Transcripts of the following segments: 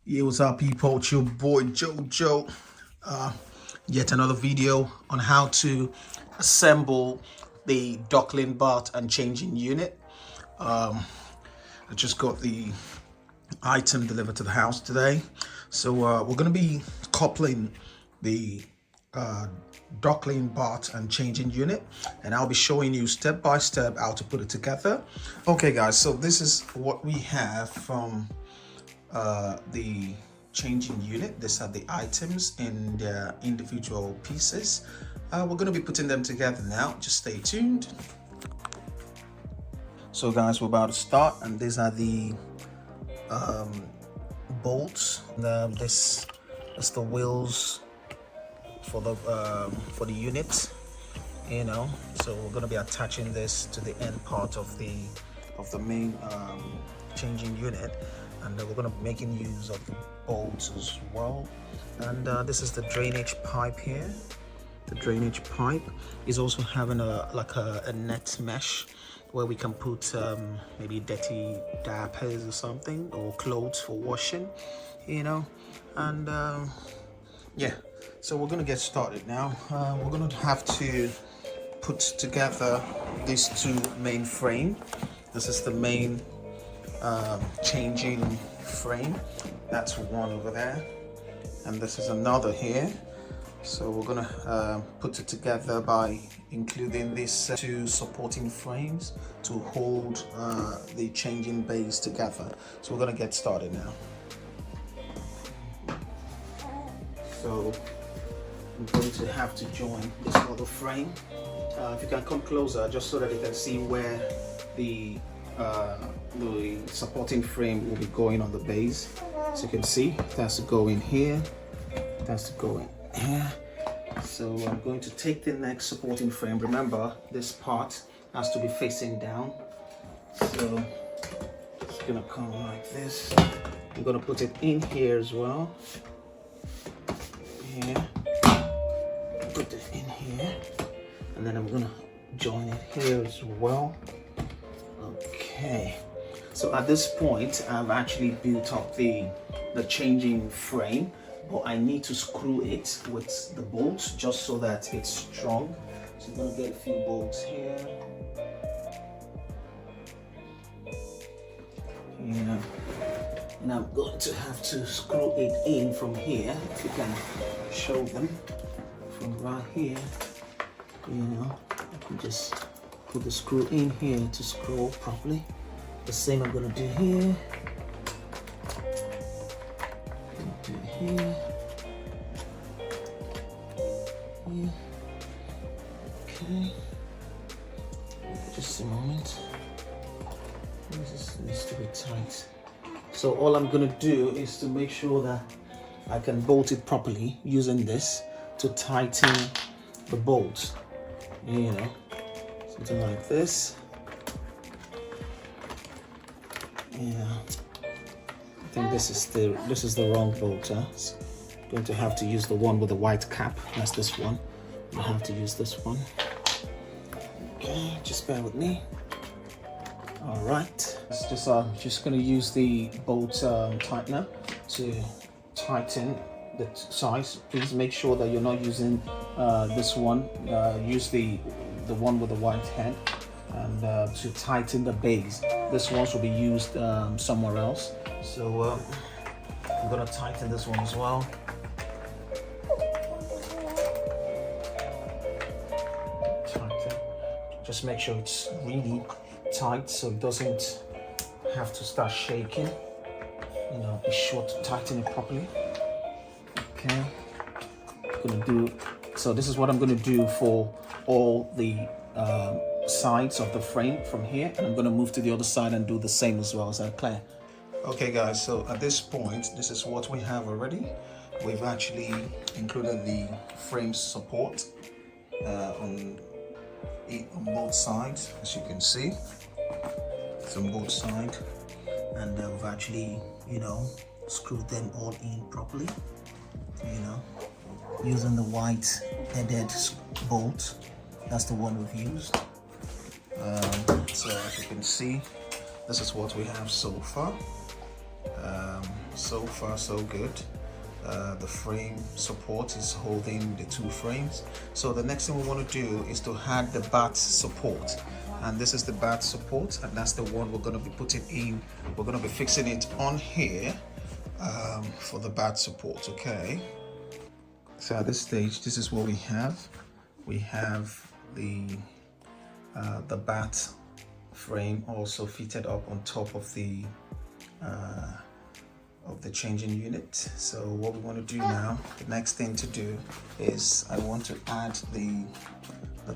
Yeah, what's up, people? It's your boy Jojo. Yet another video on how to assemble the duckling bath and changing unit. I just got the item delivered to the house today, so we're going to be coupling the duckling bath and changing unit, and I'll be showing you step by step how to put it together. Okay, guys, so this is what we have from the changing unit. These are the items in their individual pieces. We're going to be putting them together now. Just stay tuned. So guys, we're about to start, and these are the bolts. This is the wheels for the unit, you know. So we're going to be attaching this to the end part of the main changing unit, and we're going to be making use of the bolts as well. And this is the drainage pipe here. The drainage pipe is also having a net mesh where we can put maybe dirty diapers or something, or clothes for washing, you know. And yeah, so we're going to get started now. We're going to have to put together these two main frame. This is the main changing frame. That's one over there, and this is another here. So we're gonna put it together by including these two supporting frames to hold the changing base together. So we're gonna get started now. So I'm going to have to join this other frame. If you can come closer, just so that you can see where the supporting frame will be going on the base. So you can see it has to go in here, it has to go in here. So I'm going to take the next supporting frame. Remember, this part has to be facing down, so it's gonna come like this. I'm gonna put it in here as well. Here, put it in here, and then I'm gonna join it here as well. Okay, so at this point I've actually built up the changing frame, but I need to screw it with the bolts just so that it's strong. So I'm gonna get a few bolts here. Yeah. And I'm going to have to screw it in from here, if you can show them from right here. You know, I can just put the screw in here to screw properly. The same I'm gonna do here. Do it here. Here. Okay. Just a moment. This needs to be tight. So all I'm gonna do is to make sure that I can bolt it properly using this to tighten the bolts. You know, something like this. Yeah, I think this is the wrong bolt. Huh? So I'm going to have to use the one with the white cap. That's this one. I have to use this one. Okay, just bear with me. All right, just going to use the bolt tightener to tighten the size. Please make sure that you're not using this one. Use the one with the white head, and to tighten the base. This one will be used somewhere else. So I'm going to tighten this one as well. Tighten. Just make sure it's really tight so it doesn't have to start shaking. You know, be sure to tighten it properly. Okay. So this is what I'm going to do for all the sides of the frame from here, and I'm going to move to the other side and do the same as well. Is that clear? Okay guys, so at this point, this is what we have already. We've actually included the frame support on both sides, as you can see. It's on both sides, and we've actually, you know, screwed them all in properly, you know, using the white headed bolt. That's the one we've used. So as you can see, this is what we have so far. so far so good. The frame support is holding the two frames. So the next thing we want to do is to add the bath support, and this is the bath support, and that's the one we're going to be putting in. We're going to be fixing it on here for the bath support. Okay, so at this stage, this is what we have. We have the bath frame also fitted up on top of the changing unit. So what we want to do now, the next thing to do is I want to add the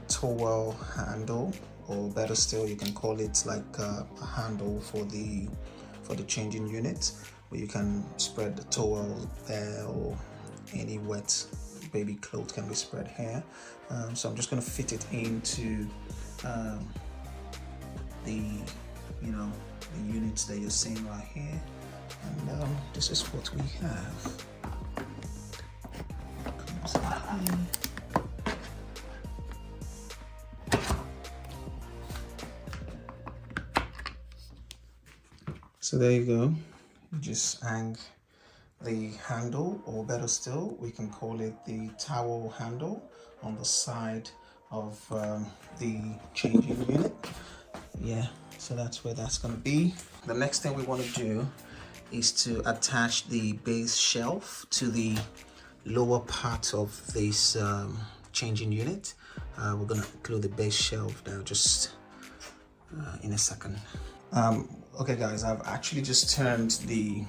towel handle, or better still, you can call it like a handle for the changing unit, where you can spread the towel there, or any wet baby clothes can be spread here. So I'm just going to fit it into the units that you're seeing right here. And this is what we have. So there you go. You just hang the handle, or better still, we can call it the towel handle, on the side of the changing unit. Yeah, so that's where that's going to be. The next thing we want to do is to attach the base shelf to the lower part of this changing unit. We're going to include the base shelf now, just in a second. Okay guys, I've actually just turned the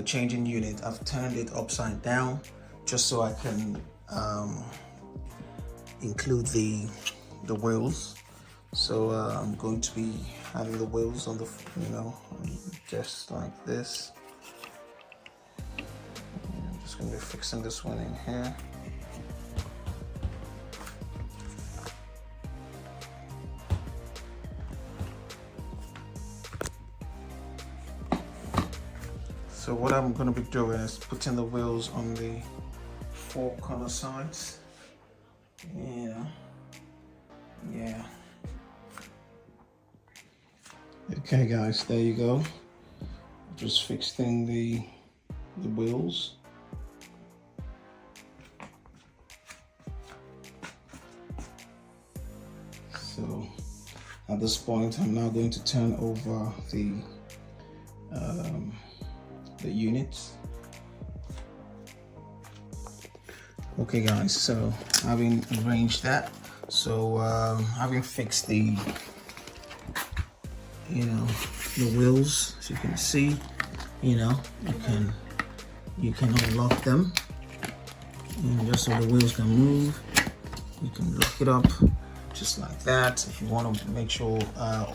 changing unit. I've turned it upside down just so I can include the wheels. So I'm going to be having the wheels on the, just like this. I'm just going to be fixing this one in here. So what I'm going to be doing is putting the wheels on the four corner sides. Yeah. Okay guys, there you go. Just fixing the wheels. So at this point, I'm now going to turn over the units. Okay guys, so having arranged that, so having fixed the wheels, as you can see, you can unlock them, and just so the wheels can move, you can lock it up just like that. If you want to make sure,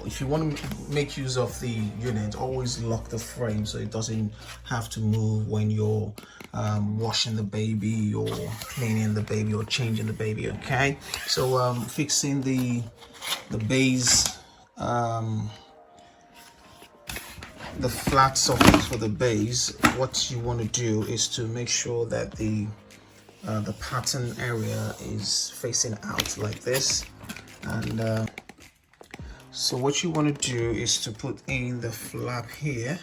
if you want to make use of the unit, always lock the frame so it doesn't have to move when you're washing the baby, or cleaning the baby, or changing the baby. Okay, so fixing the base, the flat surface for the base, what you want to do is to make sure that the pattern area is facing out like this. And so what you want to do is to put in the flap here,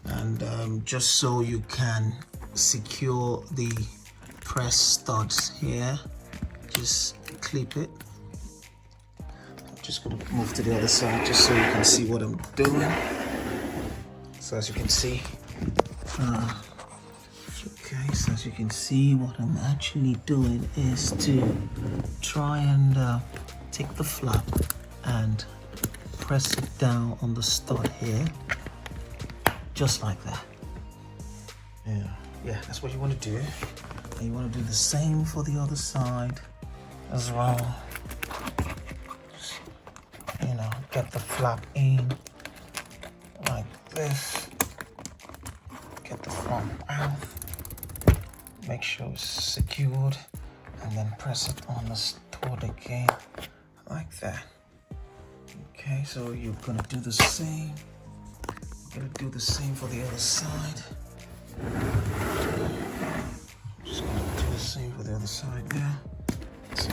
and just so you can secure the press studs here, just clip it. I'm just going to move to the other side just so you can see what I'm doing. So as you can see, okay, so as you can see, what I'm actually doing is to try and take the flap and press it down on the stud here, just like that. Yeah, that's what you want to do. And you want to do the same for the other side as well. Just, get the flap in like this. Get the flap out. Make sure it's secured, and then press it on the stud again, like that. Okay, so you're gonna do the same. You're gonna do the same for the other side. Just gonna do the same for the other side now. So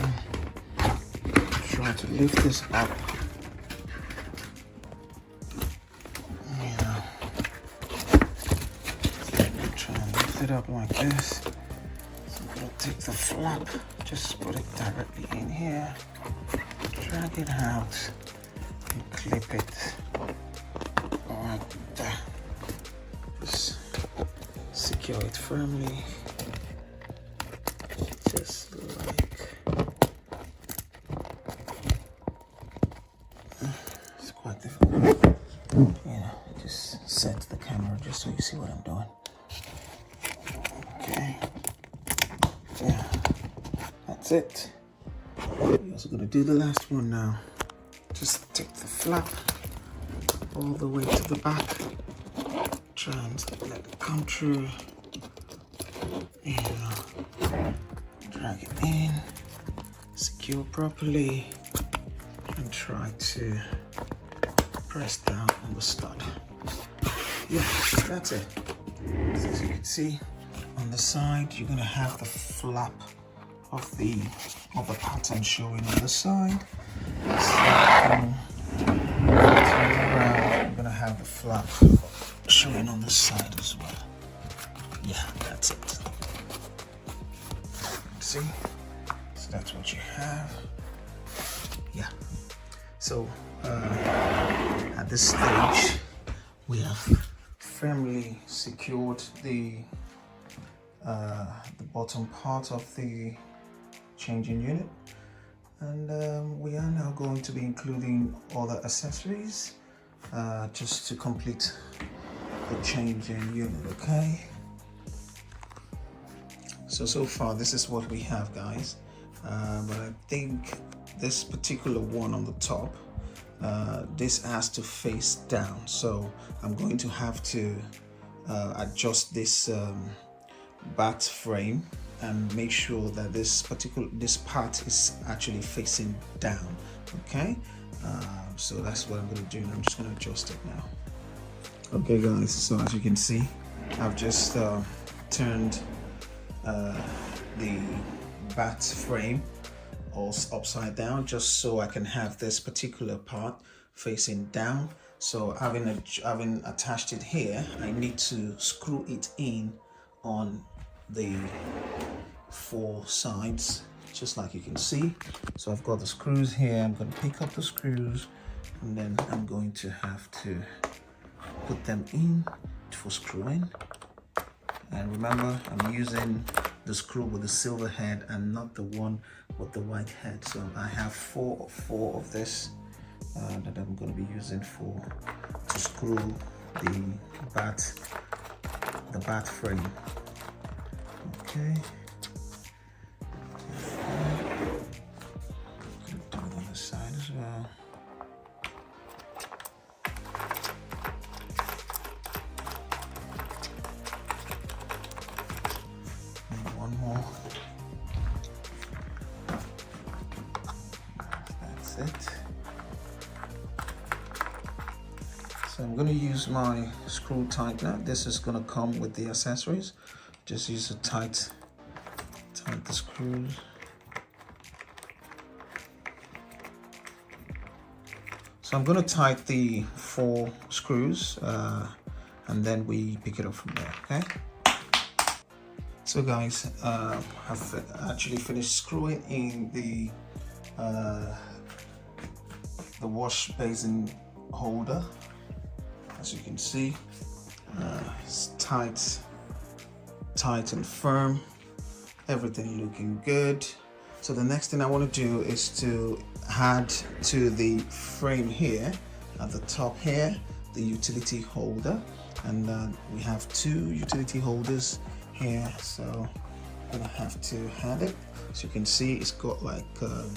try to lift this up. it up like this. So I'm gonna take the flap, just put it directly in here, drag it out, and clip it like that. Just secure it firmly, just like, it's quite difficult, just set the camera just so you see what I'm doing. Okay, yeah, that's it. We're also gonna do the last one now. Just take the flap all the way to the back, try and let it come through, drag it in, secure properly, and try to press down on the stud. Yeah, that's it. So as you can see on the side, you're gonna have the flap of the pattern showing on the side. So turn around, you're gonna have the flap showing on the side as well. Yeah, that's it. See? So that's what you have. Yeah. So at this stage, we have firmly secured the bottom part of the changing unit, and we are now going to be including other accessories just to complete the changing unit. Okay, so far this is what we have, guys, but I think this particular one on the top, this has to face down, so I'm going to have to adjust this bath frame and make sure that this part is actually facing down. Okay, so that's what I'm going to do. I'm just going to adjust it now. Okay, guys, so as you can see, I've just turned the bath frame all upside down just so I can have this particular part facing down. So having attached it here, I need to screw it in on the 4 sides, just like you can see. So I've got the screws here. I'm going to pick up the screws, and then I'm going to have to put them in for screwing. And remember, I'm using the screw with the silver head and not the one with the white head. So I have four of this that I'm going to be using to screw the bath frame. Okay. Do it on the side as well. And one more. That's it. So I'm going to use my screw tightener. This is going to come with the accessories. Just use to tighten the screws. So I'm going to tighten the 4 screws and then we pick it up from there. Okay. So guys, I've actually finished screwing in the wash basin holder. As you can see, it's tight and firm, everything looking good. So the next thing I want to do is to add to the frame here at the top here the utility holder, and we have 2 utility holders here, so I'm gonna have to add it. So you can see it's got like the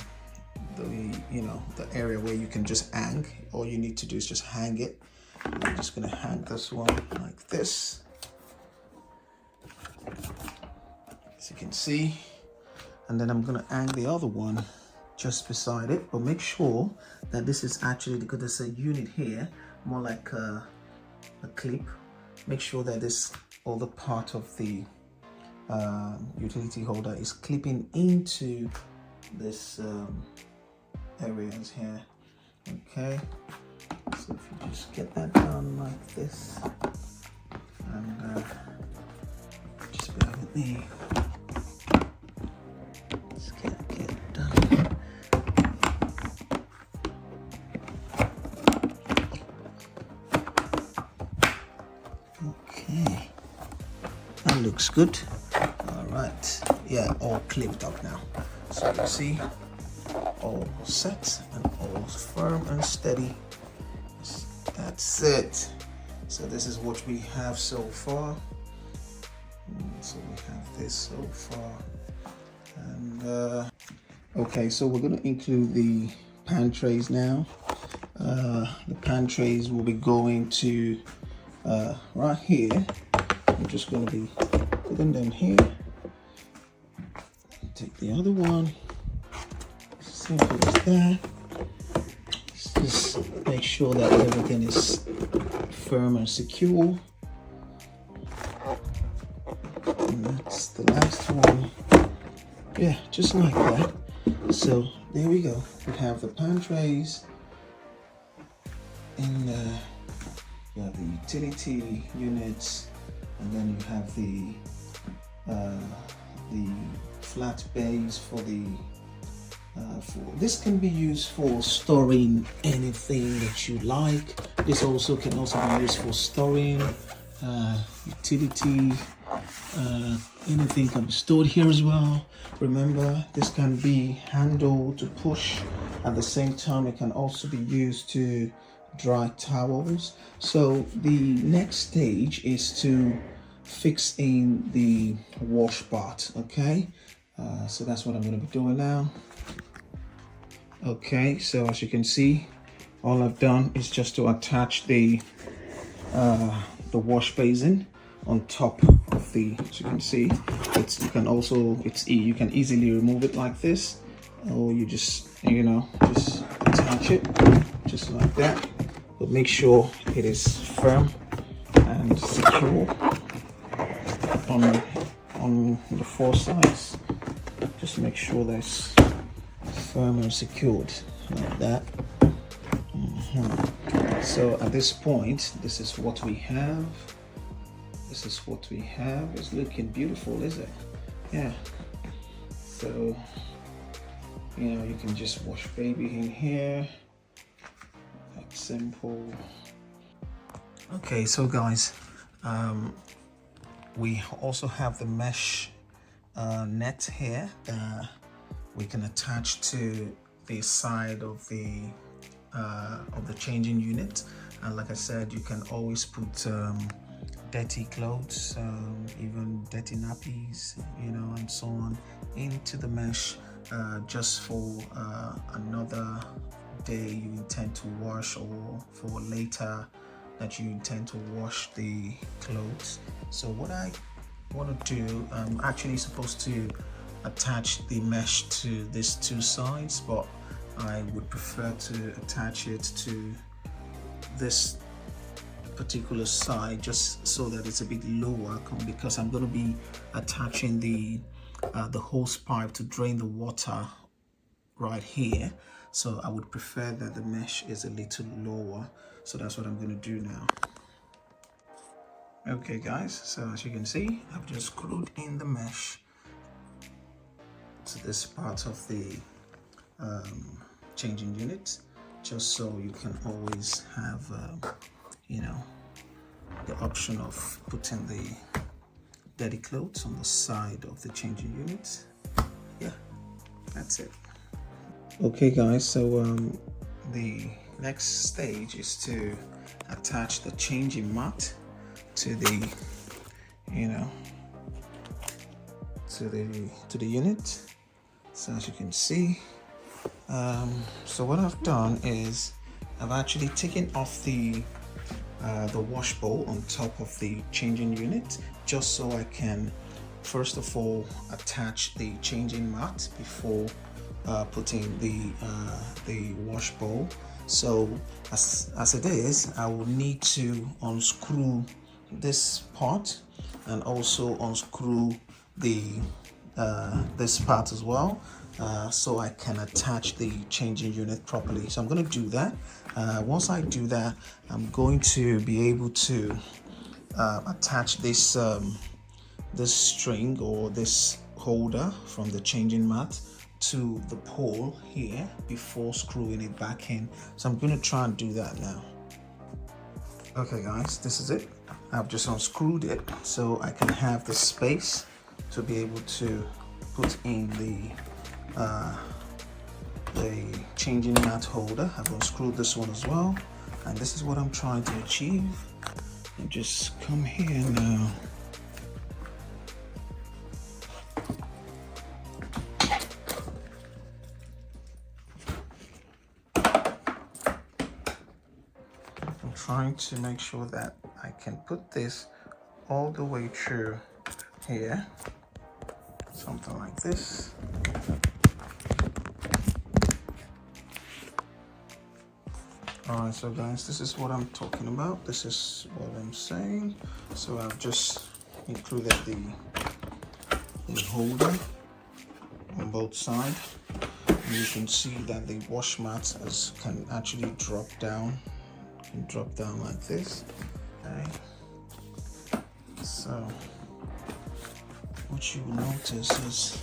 area where you can just hang. All you need to do is just hang it. I'm just gonna hang this one like this, as you can see, and then I'm gonna hang the other one just beside it. But make sure that this is actually, because there's a unit here, more like a clip. Make sure that this other part of the utility holder is clipping into this areas here. Okay, so if you just get that done like this, and just me. Let's get it done. Okay, that looks good. All right, yeah, all clipped up now. So you see, all set and all firm and steady. That's it. So this is what we have so far. So we have this so far, and okay, so we're going to include the pan trays now. The pan trays will be going to right here. I'm just going to be putting them here. Take the other one. Simple as that. Just make sure that everything is firm and secure. And that's the last one. Yeah, just like that. So there we go. We have the pan trays, and you have the utility units, and then you have the flat base for the this can be used for storing anything that you like. This also can also be used for storing utility. Anything can be stored here as well. Remember, this can be handled to push. At the same time, it can also be used to dry towels. So the next stage is to fix in the wash part. Okay, so that's what I'm going to be doing now. Okay, so as you can see, all I've done is just to attach the wash basin on top of the, as you can see, you can easily remove it like this, or you just just attach it just like that, but make sure it is firm and secure on the four sides. Just make sure that's firm and secured like that. So at this point, this is what we have. This is what we have. It's looking beautiful, is it? Yeah. So you can just wash baby in here. That's simple. Okay, so guys, we also have the mesh net here that we can attach to the side of the changing unit. And like I said, you can always put dirty clothes, even dirty nappies, and so on, into the mesh just for another day you intend to wash, or for later that you intend to wash the clothes. So what I want to do, I'm actually supposed to attach the mesh to these two sides, but I would prefer to attach it to this particular side just so that it's a bit lower, because I'm going to be attaching the hose pipe to drain the water right here. So I would prefer that the mesh is a little lower. So that's what I'm going to do now. Okay guys, so as you can see, I've just screwed in the mesh to this part of the changing unit, just so you can always have the option of putting the dirty clothes on the side of the changing unit. Yeah, that's it. Okay guys, so the next stage is to attach the changing mat to the to the unit. So as you can see, so what I've done is I've actually taken off the wash bowl on top of the changing unit, just so I can first of all attach the changing mat before putting the wash bowl. So as it is, I will need to unscrew this part and also unscrew the this part as well, so I can attach the changing unit properly. So I'm going to do that. Once I do that, I'm going to be able to attach this this string or this holder from the changing mat to the pole here before screwing it back in. So I'm going to try and do that now. Okay guys, this is it. I've just unscrewed it so I can have the space to be able to put in the changing mat holder. I've unscrewed this one as well, and this is what I'm trying to achieve. And just come here now. I'm trying to make sure that I can put this all the way through here, something like this. Alright, so guys, this is what I'm talking about. This is what I'm saying. So I've just included the holder on both sides. And you can see that the wash mat can actually drop down. Can drop down like this. Okay. So what you will notice is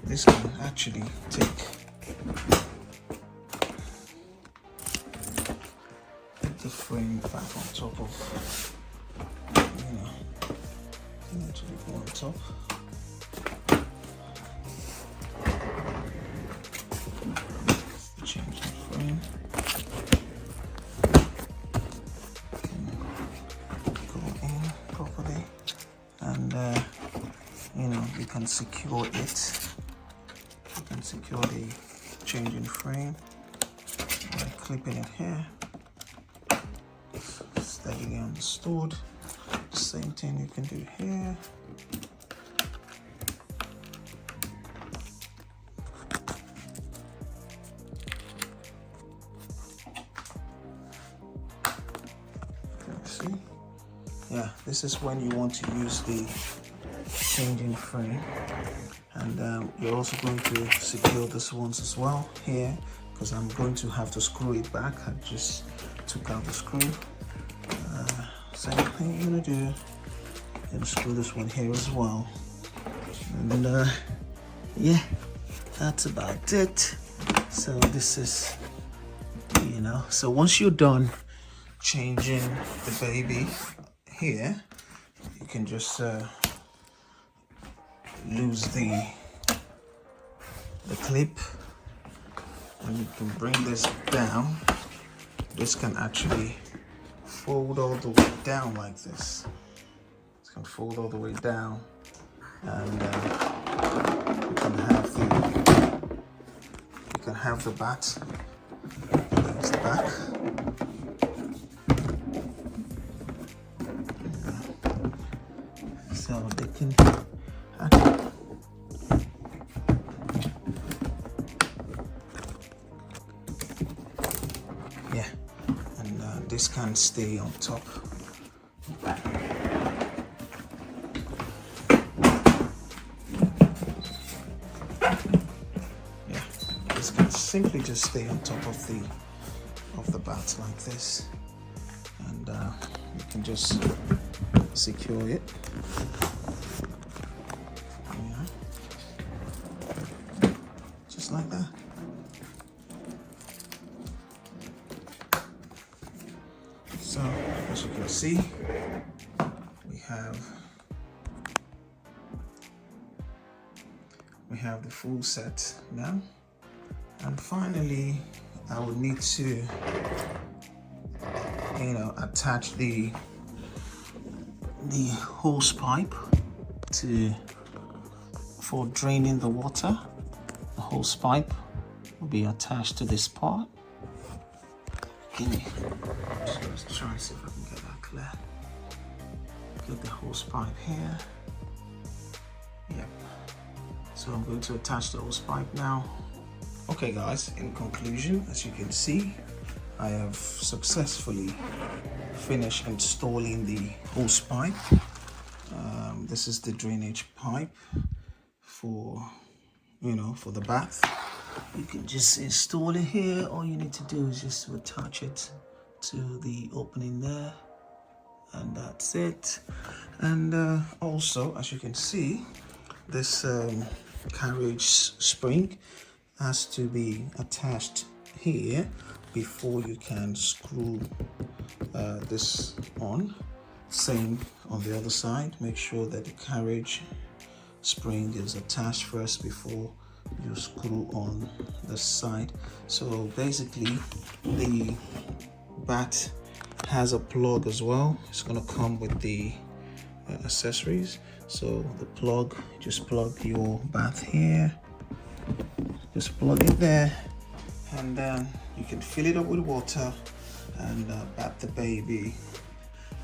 this can actually take the frame back on top of, can actually go on top. Change the frame. Go in properly, and you can secure it. You can secure the changing frame by clipping it here. Steadily understood. The same thing you can do here. See? Yeah, this is when you want to use the changing frame, and you're also going to secure this ones as well here, because I'm going to have to screw it back. I just took out the screw. Same thing you're gonna do. And screw this one here as well. And yeah, that's about it. So this is, so once you're done changing the baby here, you can just lose the clip, and you can bring this down. This can actually fold all the way down like this. It can fold all the way down, and you can have the bat against the back. So they can yeah, and this can stay on top. Yeah, this can simply just stay on top of the bat like this, and you can just secure it. Just like that. So as you can see, we have the full set now. And finally, I will need to attach the hose pipe for draining the water. The hose pipe will be attached to this part. Let's try and see if I can get that clear. Get the hose pipe here. Yep. So I'm going to attach the hose pipe now. Okay guys, in conclusion, as you can see, I have successfully finished installing the hose pipe. This is the drainage pipe for the bath. You can just install it here. All you need to do is just to attach it to the opening there, and that's it. And also, as you can see, this carriage spring has to be attached here before you can screw this on. Same on the other side. Make sure that the carriage spring is attached first before you screw on the side. So basically the bat has a plug as well. It's going to come with the accessories. So the plug, just plug your bath here, just plug it there, and then you can fill it up with water and bath the baby.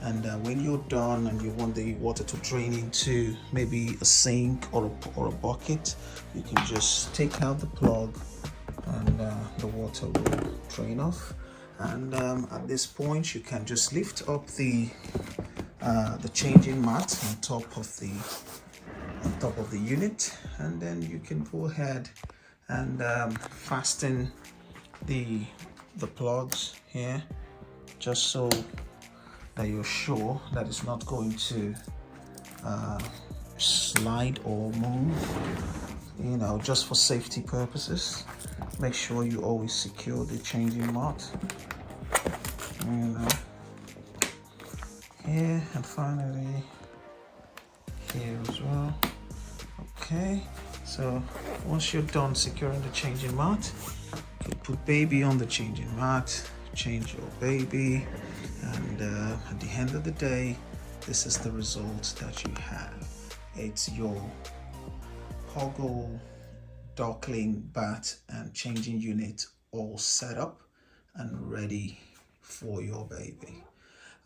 And when you're done and you want the water to drain into maybe a sink or a bucket, you can just take out the plug and the water will drain off. And at this point you can just lift up the changing mat on top of the unit, and then you can go ahead and fasten the plugs here, just so that you're sure that it's not going to slide or move, you know, just for safety purposes. Make sure you always secure the changing mat, you know, here, and finally here as well. Okay, so once you're done securing the changing mat, you can put baby on the changing mat, change your baby, and at the end of the day, this is the result that you have. It's your Puggle duckling bath and changing unit all set up and ready for your baby.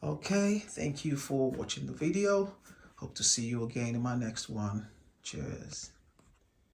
Okay, thank you for watching the video. Hope to see you again in my next one. Cheers.